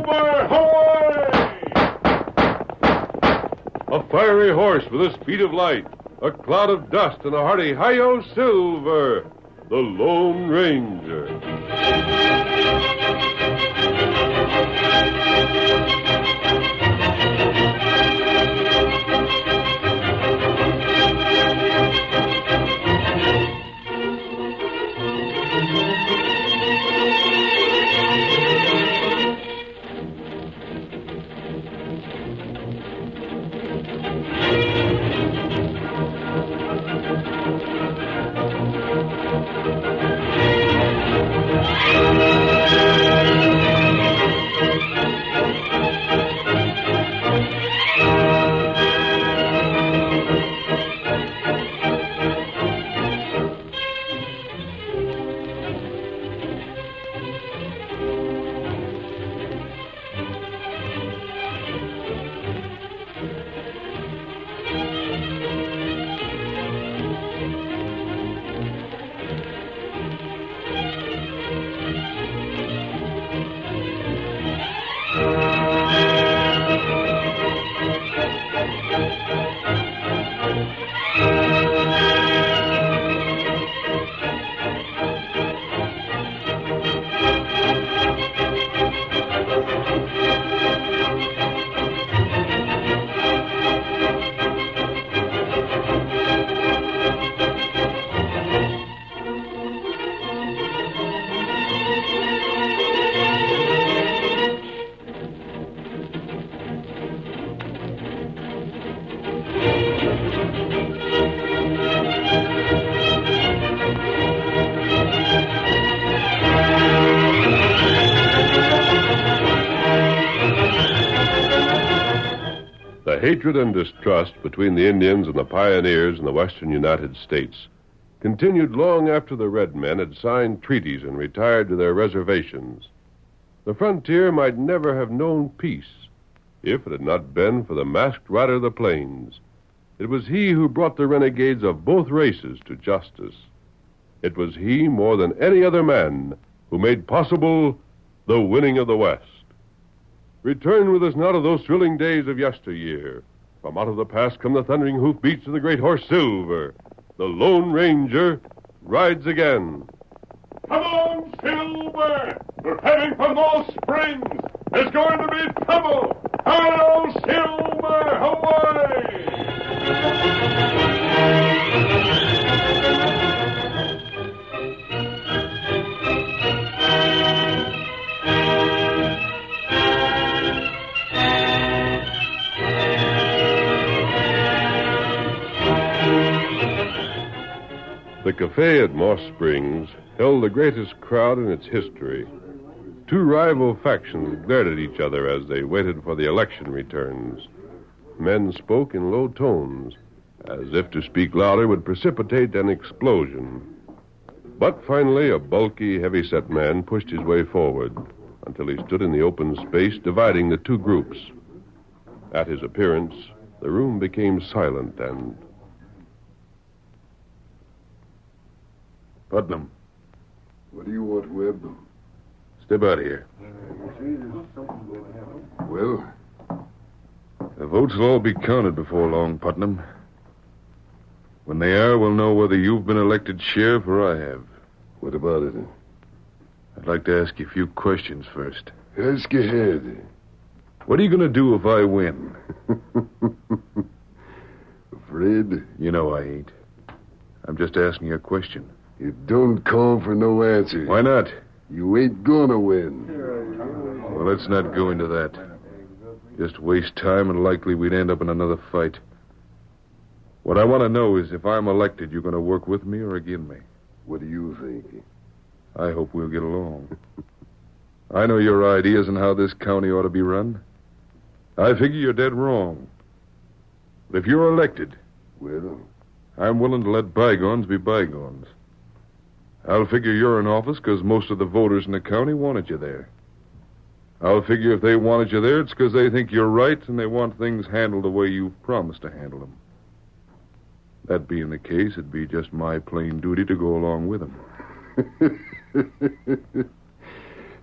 Silver, ahoy! A fiery horse with the speed of light, a cloud of dust, and a hearty hi-yo Silver, the Lone Ranger. The hatred and distrust between the Indians and the pioneers in the western United States continued long after the red men had signed treaties and retired to their reservations. The frontier might never have known peace if it had not been for the masked rider of the plains. It was he who brought the renegades of both races to justice. It was he, more than any other man, who made possible the winning of the West. Return with us now to those thrilling days of yesteryear. From out of the past come the thundering hoofbeats of the great horse Silver. The Lone Ranger rides again. Come on, Silver! We're heading for those springs. There's going to be trouble. Hello, Silver! Away! The cafe at Moss Springs held the greatest crowd in its history. Two rival factions glared at each other as they waited for the election returns. Men spoke in low tones, as if to speak louder would precipitate an explosion. But finally, a bulky, heavy-set man pushed his way forward until he stood in the open space dividing the two groups. At his appearance, the room became silent and... Putnam. What do you want, Webb? Step out here. Well? The votes will all be counted before long, Putnam. When they are, we'll know whether you've been elected sheriff or I have. What about it? I'd like to ask you a few questions first. Ask ahead. What are you going to do if I win? Afraid? You know I ain't. I'm just asking you a question. It don't call for no answer. Why not? You ain't gonna win. Well, let's not go into that. Just waste time and likely we'd end up in another fight. What I want to know is if I'm elected, you're going to work with me or against me. What do you think? I hope we'll get along. I know your ideas on how this county ought to be run. I figure you're dead wrong. But if you're elected... Well? I'm willing to let bygones be bygones. I'll figure you're in office because most of the voters in the county wanted you there. I'll figure if they wanted you there, it's because they think you're right and they want things handled the way you've promised to handle them. That being the case, it'd be just my plain duty to go along with them.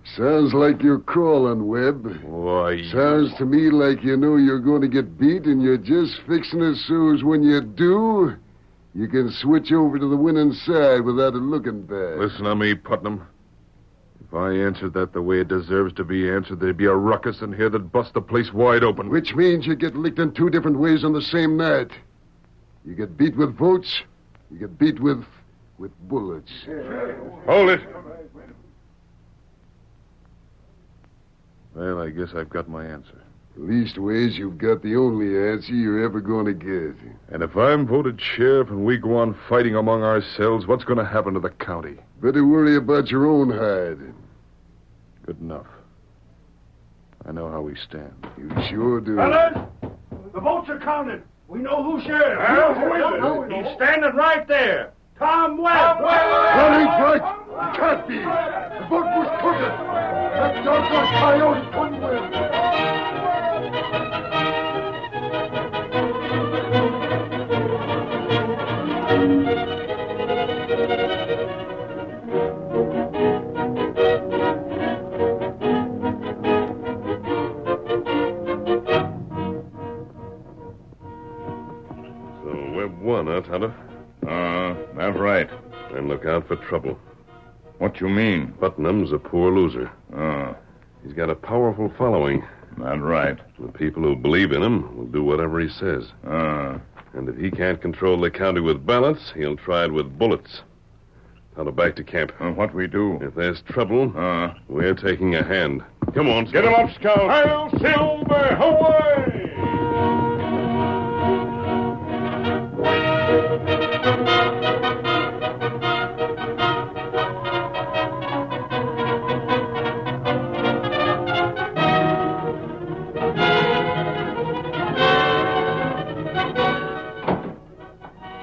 Sounds like you're calling, Webb. Why, Sounds to me like you know you're going to get beat and you're just fixing it so as when you do, you can switch over to the winning side without it looking bad. Listen to me, Putnam. If I answered that the way it deserves to be answered, there'd be a ruckus in here that'd bust the place wide open. Which means you get licked in two different ways on the same night. You get beat with votes, you get beat with bullets. Hold it. Well, I guess I've got my answer. Leastways, you've got the only answer you're ever going to get. And if I'm voted sheriff and we go on fighting among ourselves, what's going to happen to the county? Better worry about your own hide. Good enough. I know how we stand. You sure do. Fellas, the votes are counted. We know who's sheriff. Who is it? He's standing right there. Tom Webb. That ain't right. It can't be. The vote was crooked. That doggone coyote couldn't win. So Webb won, huh, Tonto? That's right. And look out for trouble. What you mean? Putnam's a poor loser. He's got a powerful following. That's right. The people who believe in him will do whatever he says. And if he can't control the county with ballots, he'll try it with bullets. Tonto, back to camp. What we do? If there's trouble, we're taking a hand. Come on, Get him up, Scout. Hail Silver, away!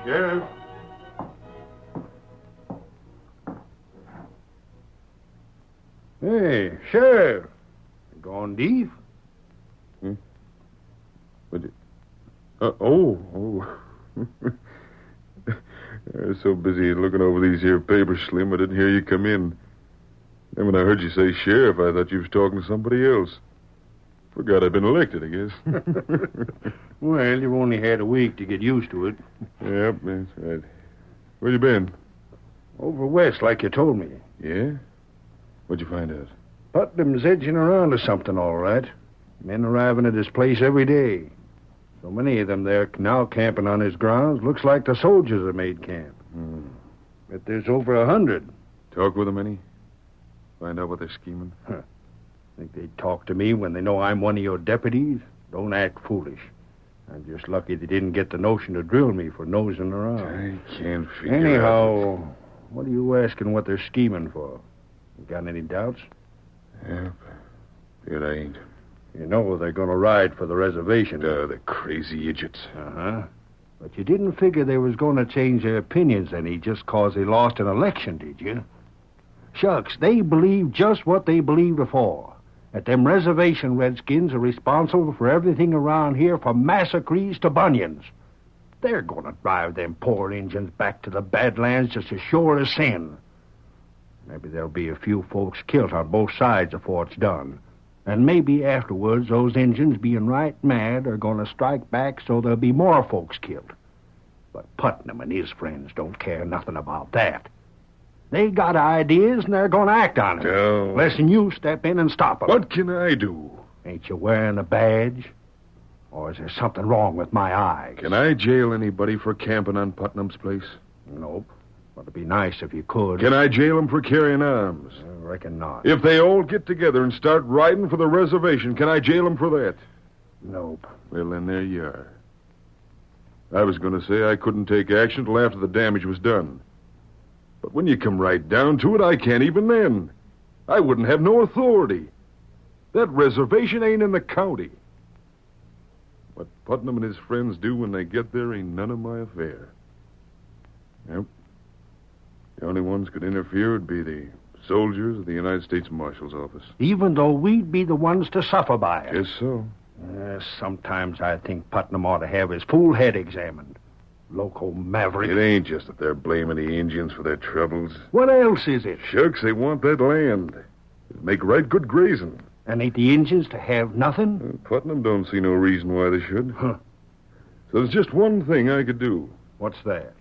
Sheriff. Hey, Sheriff. Gone deep? Oh. I was so busy looking over these here papers, Slim, I didn't hear you come in. Then when I heard you say sheriff, I thought you was talking to somebody else. Forgot I'd been elected, I guess. Well, you've only had a week to get used to it. Yep, that's right. Where you been? Over west, like you told me. Yeah? What'd you find out? Putnam's edging around to something, all right. Men arriving at his place every day. So many of them there now camping on his grounds. Looks like the soldiers have made camp. But there's over 100. Talk with them any? Find out what they're scheming? Think they'd talk to me when they know I'm one of your deputies? Don't act foolish. I'm just lucky they didn't get the notion to drill me for nosing around. I can't figure Anyhow, what are you asking what they're scheming for? You got any doubts? Yep. Figured I ain't. You know they're going to ride for the reservation. The crazy idiots. Uh-huh. But you didn't figure they was going to change their opinions any just 'cause they lost an election, did you? Shucks, they believe just what they believed before. That them reservation redskins are responsible for everything around here from massacres to bunions. They're going to drive them poor Injuns back to the Badlands just as sure as sin. Maybe there'll be a few folks killed on both sides before it's done. And maybe afterwards those Injuns, being right mad, are going to strike back so there'll be more folks killed. But Putnam and his friends don't care nothing about that. They got ideas and they're going to act on it. No. Less'n you step in and stop them. What can I do? Ain't you wearing a badge? Or is there something wrong with my eyes? Can I jail anybody for camping on Putnam's place? Nope. But it'd be nice if you could. Can I jail them for carrying arms? I reckon not. If they all get together and start riding for the reservation, can I jail them for that? Nope. Well, then there you are. I was going to say I couldn't take action till after the damage was done. But when you come right down to it, I can't even then. I wouldn't have no authority. That reservation ain't in the county. What Putnam and his friends do when they get there ain't none of my affair. Yep. The only ones could interfere would be the soldiers of the United States Marshal's office. Even though we'd be the ones to suffer by it. Guess so. Sometimes I think Putnam ought to have his fool head examined. Local maverick. It ain't just that they're blaming the Indians for their troubles. What else is it? Shucks, they want that land. It'd make right good grazing. And ain't the Injuns to have nothing? Putnam don't see no reason why they should. Huh. So there's just one thing I could do. What's that?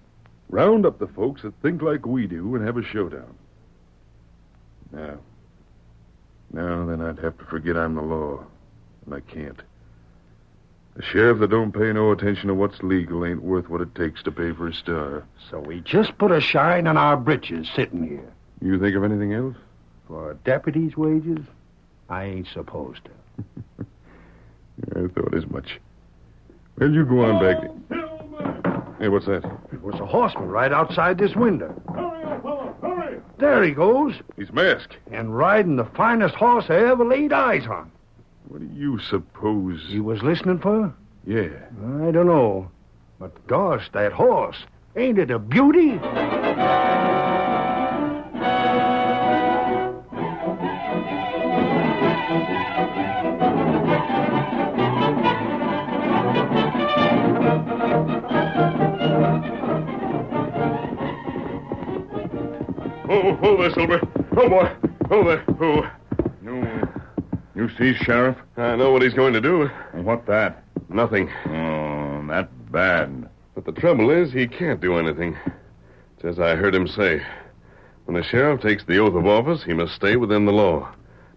Round up the folks that think like we do and have a showdown. Now, then I'd have to forget I'm the law. And I can't. A sheriff that don't pay no attention to what's legal ain't worth what it takes to pay for a star. So we just put a shine on our britches sitting here. You think of anything else? For a deputy's wages? I ain't supposed to. I thought as much. Well, you go on back. Hey, what's that? It was a horseman right outside this window. Hurry up, fella, hurry! There he goes. He's masked. And riding the finest horse I ever laid eyes on. What do you suppose? He was listening for? Yeah. I don't know. But gosh, that horse. Ain't it a beauty? Oh, there, Silver. Oh, boy. Oh, there. Oh. You see, Sheriff? I know what he's going to do. What that? Nothing. Oh, that's bad. But the trouble is, he can't do anything. It's as I heard him say. When a sheriff takes the oath of office, he must stay within the law.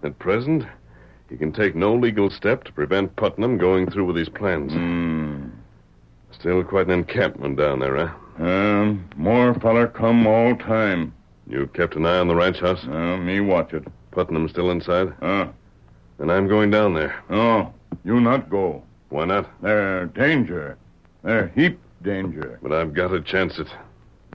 At present, he can take no legal step to prevent Putnam going through with his plans. Still quite an encampment down there, huh? More feller come all time. You kept an eye on the ranch house? Me watch it. Putnam still inside? Then I'm going down there. Oh, you not go. Why not? There danger. There heap danger. But I've got to chance it.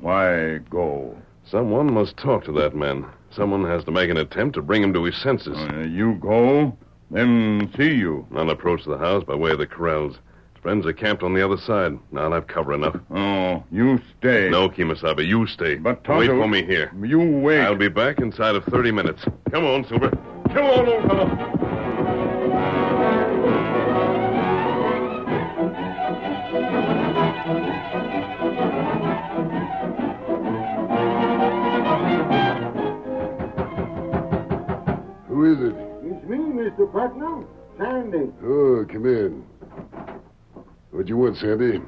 Why go? Someone must talk to that man. Someone has to make an attempt to bring him to his senses. You go, them see you. I'll approach the house by way of the corrals. His friends are camped on the other side. Now I'll have cover enough. Oh, you stay. No, Kemosabe, you stay. But wait Tonto, for me here. You wait. I'll be back inside of 30 minutes. Come on, Silver. Come on, old fellow. Who is it? It's me, Mr. Putnam. Sandy. Oh, come in. What you want, Sandy?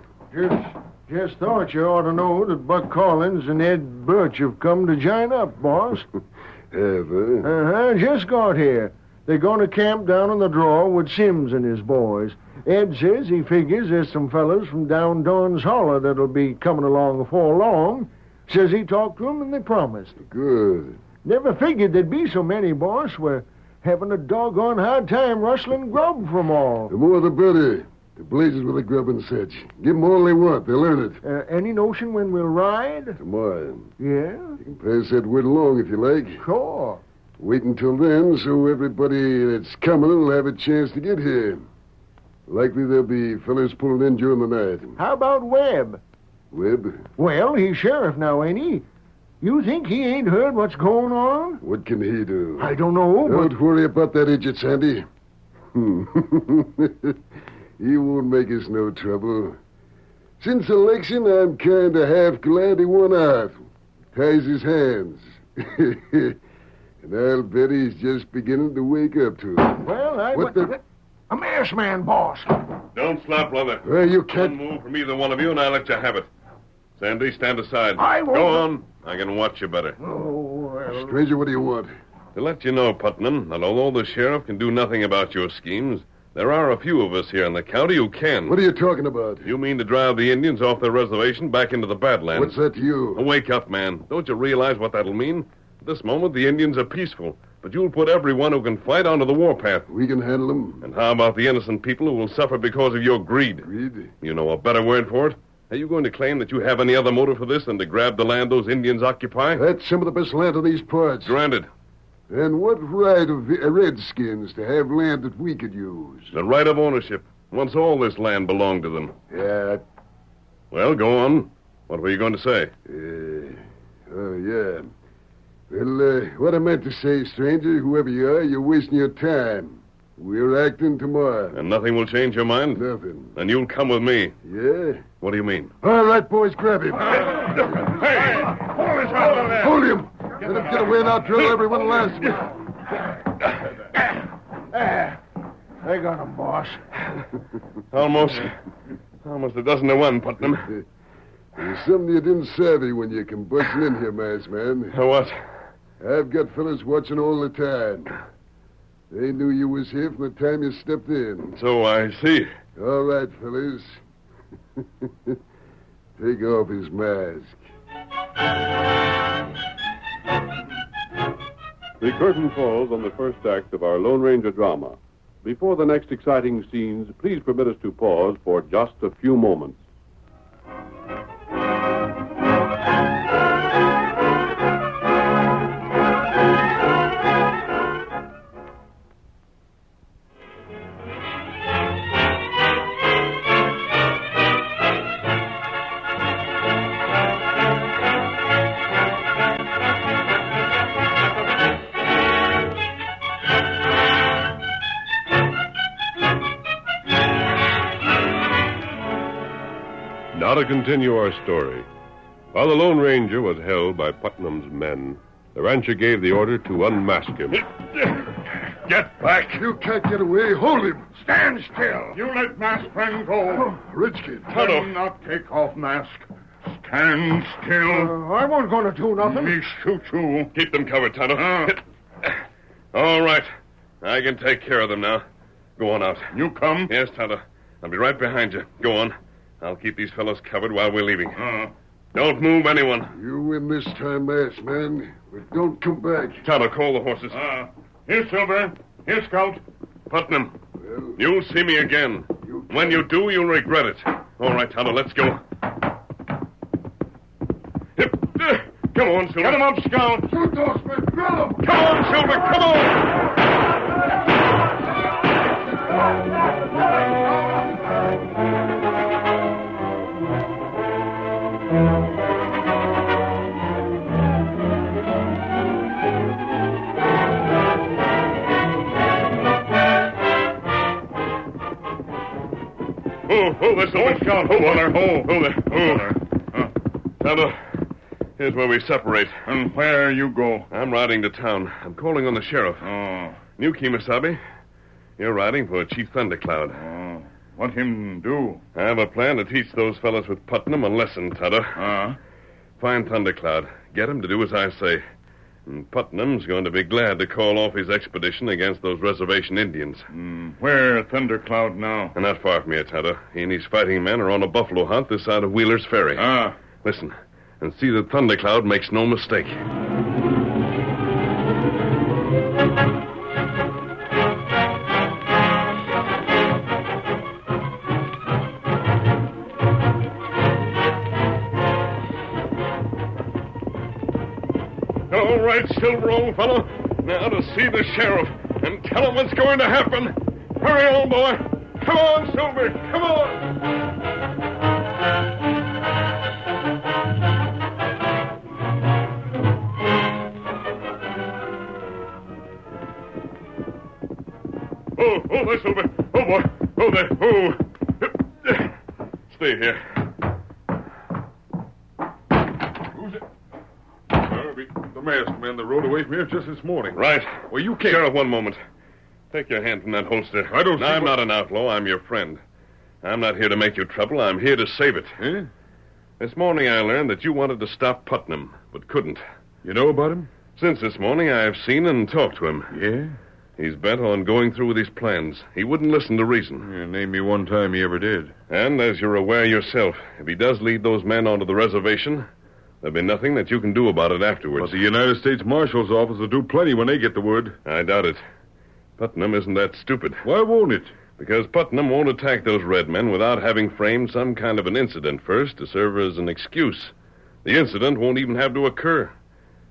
Just thought you ought to know that Buck Collins and Ed Birch have come to join up, boss. Have, huh? Just got here. They're going to camp down in the draw with Sims and his boys. Ed says he figures there's some fellas from down Dawn's Holler that'll be coming along before long. Says he talked to them and they promised. Good. Never figured there'd be so many, boss. We're having a doggone hard time rustling grub from all. The more the better. The blazes with the grub and such. Give them all they want. They'll earn it. Any notion when we'll ride? Tomorrow. Yeah? You can pass that word along if you like. Sure. Wait until then so everybody that's coming will have a chance to get here. Likely there'll be fellas pulling in during the night. How about Webb? Webb? Well, he's sheriff now, ain't he? You think he ain't heard what's going on? What can he do? I don't know, but... Don't worry about that idiot, Sandy. He won't make us no trouble. Since election, I'm kind of half glad he won out. Ties his hands. And I'll bet he's just beginning to wake up to it. Well, What the... A masked man, boss. Don't slap, leather. Well, you One can't... move from either one of you, and I'll let you have it. Sandy, stand aside. I won't. Go on. I can watch you better. Oh, well... Stranger, what do you want? To let you know, Putnam, that although the sheriff can do nothing about your schemes, there are a few of us here in the county who can. What are you talking about? You mean to drive the Indians off their reservation back into the Badlands? What's that to you? Wake up, man. Don't you realize what that'll mean? At this moment, the Indians are peaceful, but you'll put everyone who can fight onto the warpath. We can handle them. And how about the innocent people who will suffer because of your greed? Greed? You know a better word for it? Are you going to claim that you have any other motive for this than to grab the land those Indians occupy? That's some of the best land in these parts. Granted. And what right of Redskins to have land that we could use? The right of ownership. Once all this land belonged to them. Yeah. Well, go on. What were you going to say? Yeah. Well, what I meant to say, stranger, whoever you are, you're wasting your time. We're acting tomorrow. And nothing will change your mind? Nothing. Then you'll come with me. Yeah? What do you mean? All right, boys, grab him. Hey! Pull his out of there! Hold him! Let him get away and I'll drill everyone last week. They got him, boss. Almost a dozen to one, Putnam. There's something you didn't savvy when you come busting in here, masked man. What? I've got fellas watching all the time. They knew you was here from the time you stepped in. So I see. All right, fellas. Take off his mask. The curtain falls on the first act of our Lone Ranger drama. Before the next exciting scenes, please permit us to pause for just a few moments. Now to continue our story. While the Lone Ranger was held by Putnam's men, the rancher gave the order to unmask him. Get back. You can't get away. Hold him. Stand still. You let mask friend go. Redskin. Do not take off mask. Stand still. I wasn't going to do nothing. Me shoot you. Keep them covered, Tonto. All right. I can take care of them now. Go on out. You come. Yes, Tonto. I'll be right behind you. Go on. I'll keep these fellows covered while we're leaving. Don't move anyone. You win this time, masked man. But don't come back. Tonto, call the horses. Here, Silver. Here, Scout. Putnam, Well, you'll see me again. When you do, you'll regret it. All right, Tonto, let's go. Come on, Silver. Get him up, Scout. shoot those men. Grab them. Come on, Silver, come on! Oh, there's no one, Scout. Oh, there. Tonto, here's where we separate. And where you go? I'm riding to town. I'm calling on the sheriff. You, Kemosabe, you're riding for Chief Thundercloud. What him do? I have a plan to teach those fellows with Putnam a lesson, Tonto. Find Thundercloud. Get him to do as I say. And Putnam's going to be glad to call off his expedition against those reservation Indians. Where Thundercloud now? And not far from here, Tonto. He and his fighting men are on a buffalo hunt this side of Wheeler's Ferry. Listen, and see that Thundercloud makes no mistake. All right, Silver, old fellow. Now to see the sheriff and tell him what's going to happen. Hurry on, boy. Come on, Silver. Come on. Oh, there, Silver. Oh, boy. Oh, there. Oh. Stay here. Who's it? The masked man that rode away from here just this morning. Right. Well, you can't. Sheriff, one moment. Take your hand from that holster. I don't see I'm what- not an outlaw. I'm your friend. I'm not here to make you trouble. I'm here to save it. Eh? This morning I learned that you wanted to stop Putnam, but couldn't. You know about him? Since this morning, I have seen and talked to him. Yeah? He's bent on going through with his plans. He wouldn't listen to reason. Yeah, name me one time he ever did. And, as you're aware yourself, if he does lead those men onto the reservation, there'll be nothing that you can do about it afterwards. But the United States Marshal's office will do plenty when they get the word. I doubt it. Putnam isn't that stupid. Why won't it? Because Putnam won't attack those red men without having framed some kind of an incident first to serve as an excuse. The incident won't even have to occur.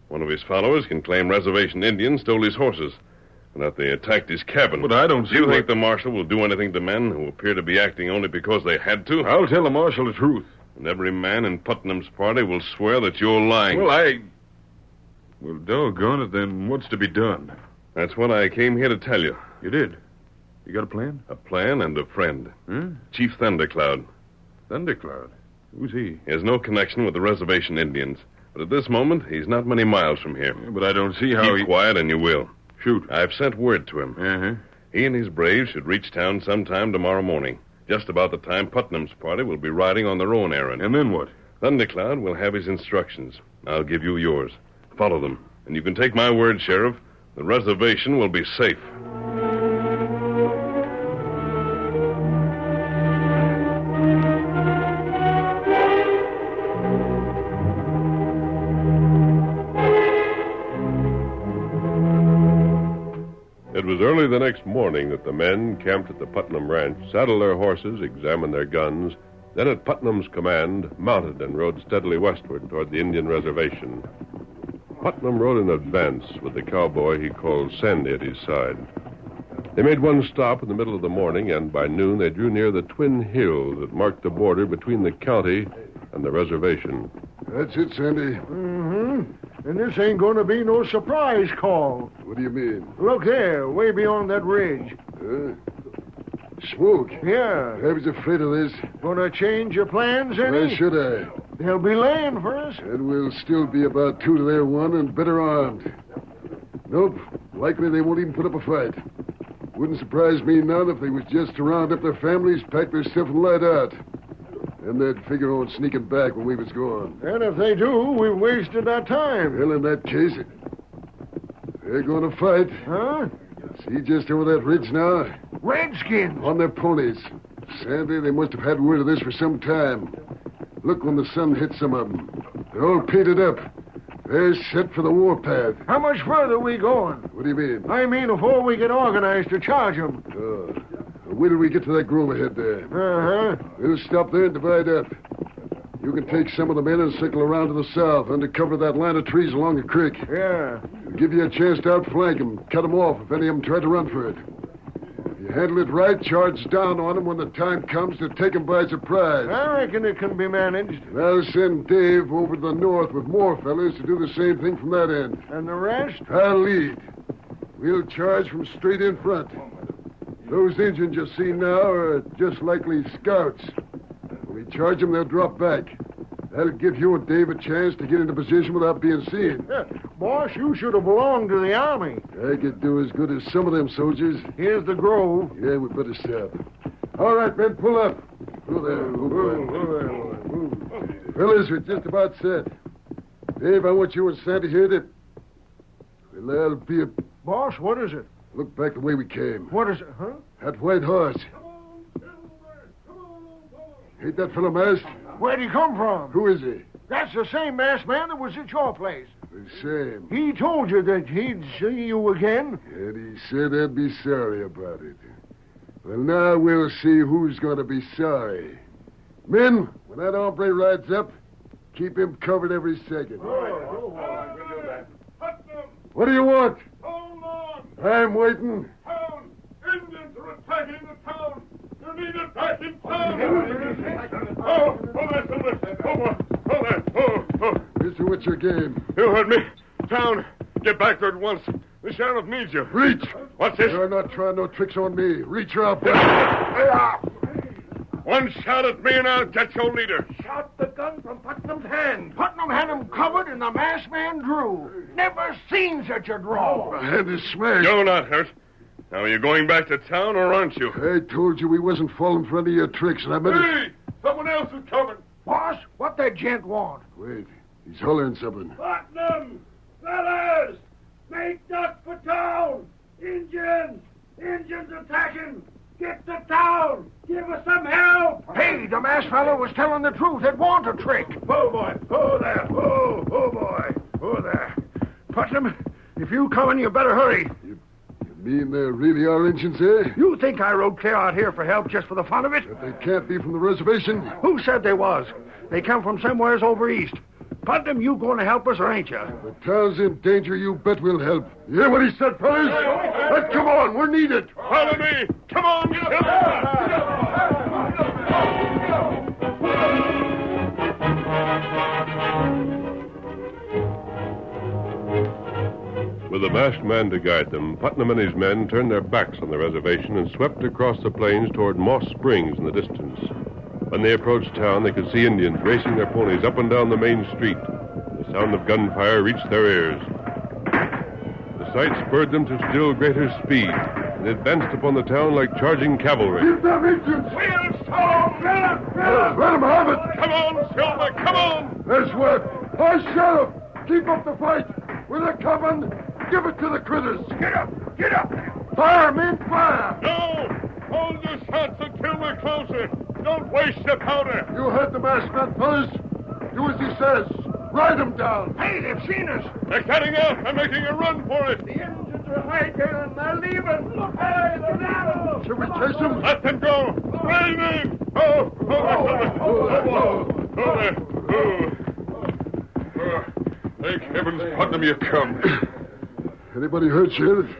One of his followers can claim reservation Indians stole his horses and that they attacked his cabin. But I don't Do see you what- think the marshal will do anything to men who appear to be acting only because they had to? I'll tell the marshal the truth. And every man in Putnam's party will swear that you're lying. Well, doggone it, then what's to be done? That's what I came here to tell you. You did? You got a plan? A plan and a friend. Huh? Chief Thundercloud. Thundercloud? Who's he? He has no connection with the reservation Indians. But at this moment, he's not many miles from here. Yeah, but I don't see how Keep he... quiet and you will. Shoot. I've sent word to him. Uh-huh. He and his braves should reach town sometime tomorrow morning, just about the time Putnam's party will be riding on their own errand. And then what? Thundercloud will have his instructions. I'll give you yours. Follow them. And you can take my word, Sheriff, the reservation will be safe. It was early the next morning that the men camped at the Putnam Ranch, saddled their horses, examined their guns, then at Putnam's command, mounted and rode steadily westward toward the Indian reservation. Putnam rode in advance with the cowboy he called Sandy at his side. They made one stop in the middle of the morning, and by noon they drew near the twin hills that marked the border between the county and the reservation. That's it, Sandy. Mm-hmm. And this ain't going to be no surprise call. What do you mean? Look there, way beyond that ridge. Smoke? Yeah. I was afraid of this. Gonna change your plans any? Why should I? They'll be laying for us. And we'll still be about 2 to their 1 and better armed. Nope. Likely they won't even put up a fight. Wouldn't surprise me none if they was just to round up their families, pack their stuff, and light out. Then they'd figure on sneaking back when we was gone. And if they do, we've wasted our time. Well, in that case, they're going to fight. Huh? See just over that ridge now? Redskins. On their ponies. Sandy, they must have had word of this for some time. Look when the sun hits some of them. They're all painted up. They're set for the warpath. How much further are we going? What do you mean? I mean before we get organized to charge them. Wait till we get to that grove ahead there. Uh-huh. We'll stop there and divide up. You can take some of the men and circle around to the south, under cover of that line of trees along the creek. Yeah. It'll give you a chance to outflank them, cut them off if any of them try to run for it. If you handle it right, charge down on them when the time comes to take them by surprise. I reckon it can be managed. And I'll send Dave over to the north with more fellas to do the same thing from that end. And the rest? I'll lead. We'll charge from straight in front. Those Indians you see now are just likely scouts. When we charge them, they'll drop back. That'll give you and Dave a chance to get into position without being seen. Boss, you should have belonged to the army. I could do as good as some of them soldiers. Here's the grove. Yeah, we better stop. All right, men, pull up. Go there. Fellas, we're just about set. Dave, I want you and Sandy here to... Well, that'll be a... Boss, what is it? Look back the way we came. What is it, huh? That white horse. Ain't that fellow masked? Where'd he come from? Who is he? That's the same masked man that was at your place. The same. He told you that he'd see you again. And he said I'd be sorry about it. Well, now we'll see who's going to be sorry. Men, when that hombre rides up, keep him covered every second. What do you want? Hold on! I'm waiting. Town! Indians are attacking the town! You need it back in town! Oh, there, Silver! Oh, there! Oh! Mister, what's your game? You heard me. Town, get back there at once. The sheriff needs you. Reach! What's this? You're not trying no tricks on me. Reach out. One shot at me and I'll get your leader. Shot the gun from Putnam's hand. Putnam had him covered and the masked man drew. Never seen such a draw. My hand is smashed. You're not hurt. Now, are you going back to town or aren't you? I told you we wasn't falling for any of your tricks, and I meant it. Hey! Someone else is coming. Boss, what that gent want? Wait, he's hollering something. Putnam! Fellas! Make duck for town! Indians! Indians attacking! Get to town! Give us some help! Hey, the masked fellow was telling the truth. It want a trick. Oh, boy! Oh, there! Oh, boy! Oh, there! Putnam, if you coming, you better hurry. You mean there really are Indians there? You think I rode clear out here for help just for the fun of it? But they can't be from the reservation. Who said they was? They come from somewheres over east. Putnam, you going to help us or ain't you? The town's in danger. You bet we'll help. You hear what he said, fellas? Let's come on. We're needed. Follow me! Come on! Get With the masked man to guide them, Putnam and his men turned their backs on the reservation and swept across the plains toward Moss Springs in the distance. When they approached town, they could see Indians racing their ponies up and down the main street. The sound of gunfire reached their ears. The sight spurred them to still greater speed, and advanced upon the town like charging cavalry. Get them Indians! We'll stall them! Let them have it! Come on, Silver, come on! That's what. Hi, Sheriff! Keep up the fight! When they're coming, give it to the critters! Get up! Get up! Fire, men, fire! No! Hold your shots until we're closer. Don't waste your powder. You heard the masked man, fellas. Do as he says. Ride him down. Hey, they've seen us. They're cutting out. They're making a run for it. The engines are hightailing. They're leaving. Look, hey, they're down. Should we chase them? Let them go. Rain in. Oh, thank heavens, Putnam, you come. Anybody hurt, Sheriff?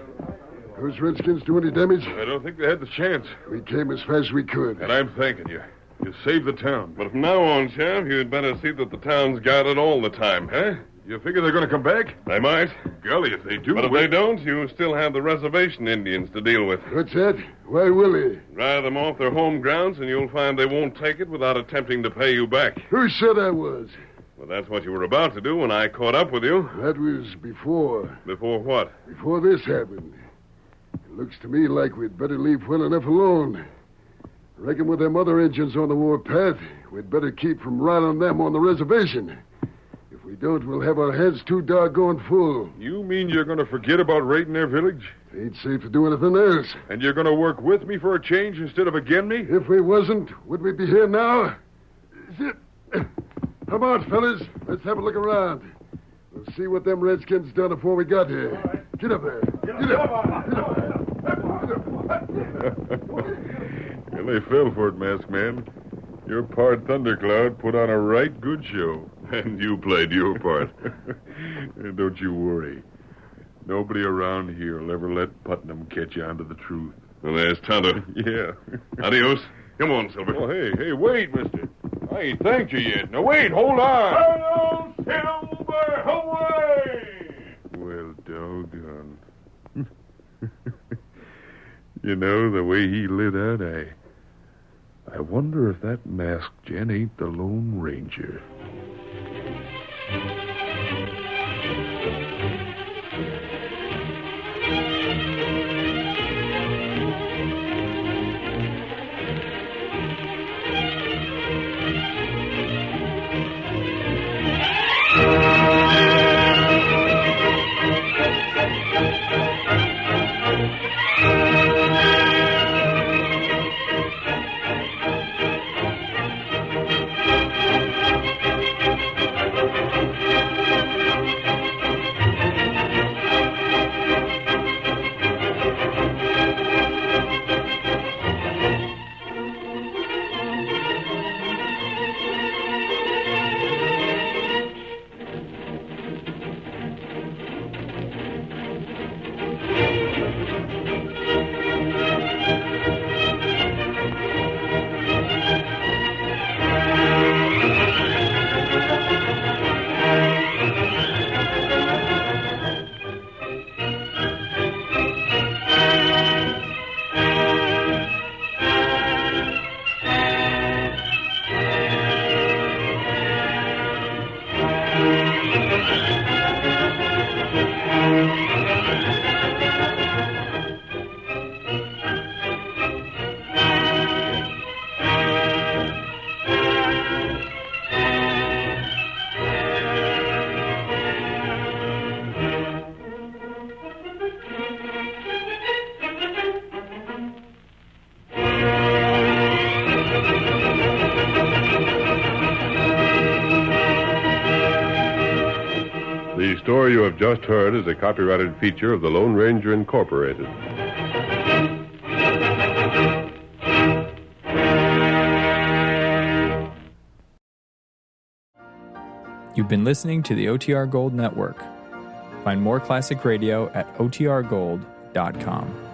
Those Redskins do any damage? I don't think they had the chance. We came as fast as we could. And I'm thanking you. You saved the town. But from now on, Sheriff, you'd better see that the town's guarded all the time. Huh? You figure they're going to come back? They might. Golly, if they do... But if they don't, you still have the reservation Indians to deal with. What's that? Why, Willie? Drive them off their home grounds, and you'll find they won't take it without attempting to pay you back. Who said I was? Well, that's what you were about to do when I caught up with you. That was before. Before what? Before this happened. It looks to me like we'd better leave well enough alone. Reckon with them other engines on the warpath, we'd better keep from riding them on the reservation. If we don't, we'll have our hands too doggone full. You mean you're going to forget about raiding their village? Ain't safe to do anything else. And you're going to work with me for a change instead of against me? If we wasn't, would we be here now? Come on, fellas. Let's have a look around. We'll see what them Redskins done before we got here. Get up there. Get up. Get up there. Well, they fell for it, Masked Man. Your part, Thundercloud, put on a right good show. And you played your part. And don't you worry. Nobody around here will ever let Putnam catch on to the truth. Well, there's Tonto. Yeah. Adios. Come on, Silver. Oh, hey, wait, mister. I ain't thanked you yet. Now, wait, hold on. Hello, Silver, away! Well, doggone. You know, the way he lit out, I wonder if that masked gent ain't the Lone Ranger. The story you have just heard is a copyrighted feature of the Lone Ranger Incorporated. You've been listening to the OTR Gold Network. Find more classic radio at otrgold.com.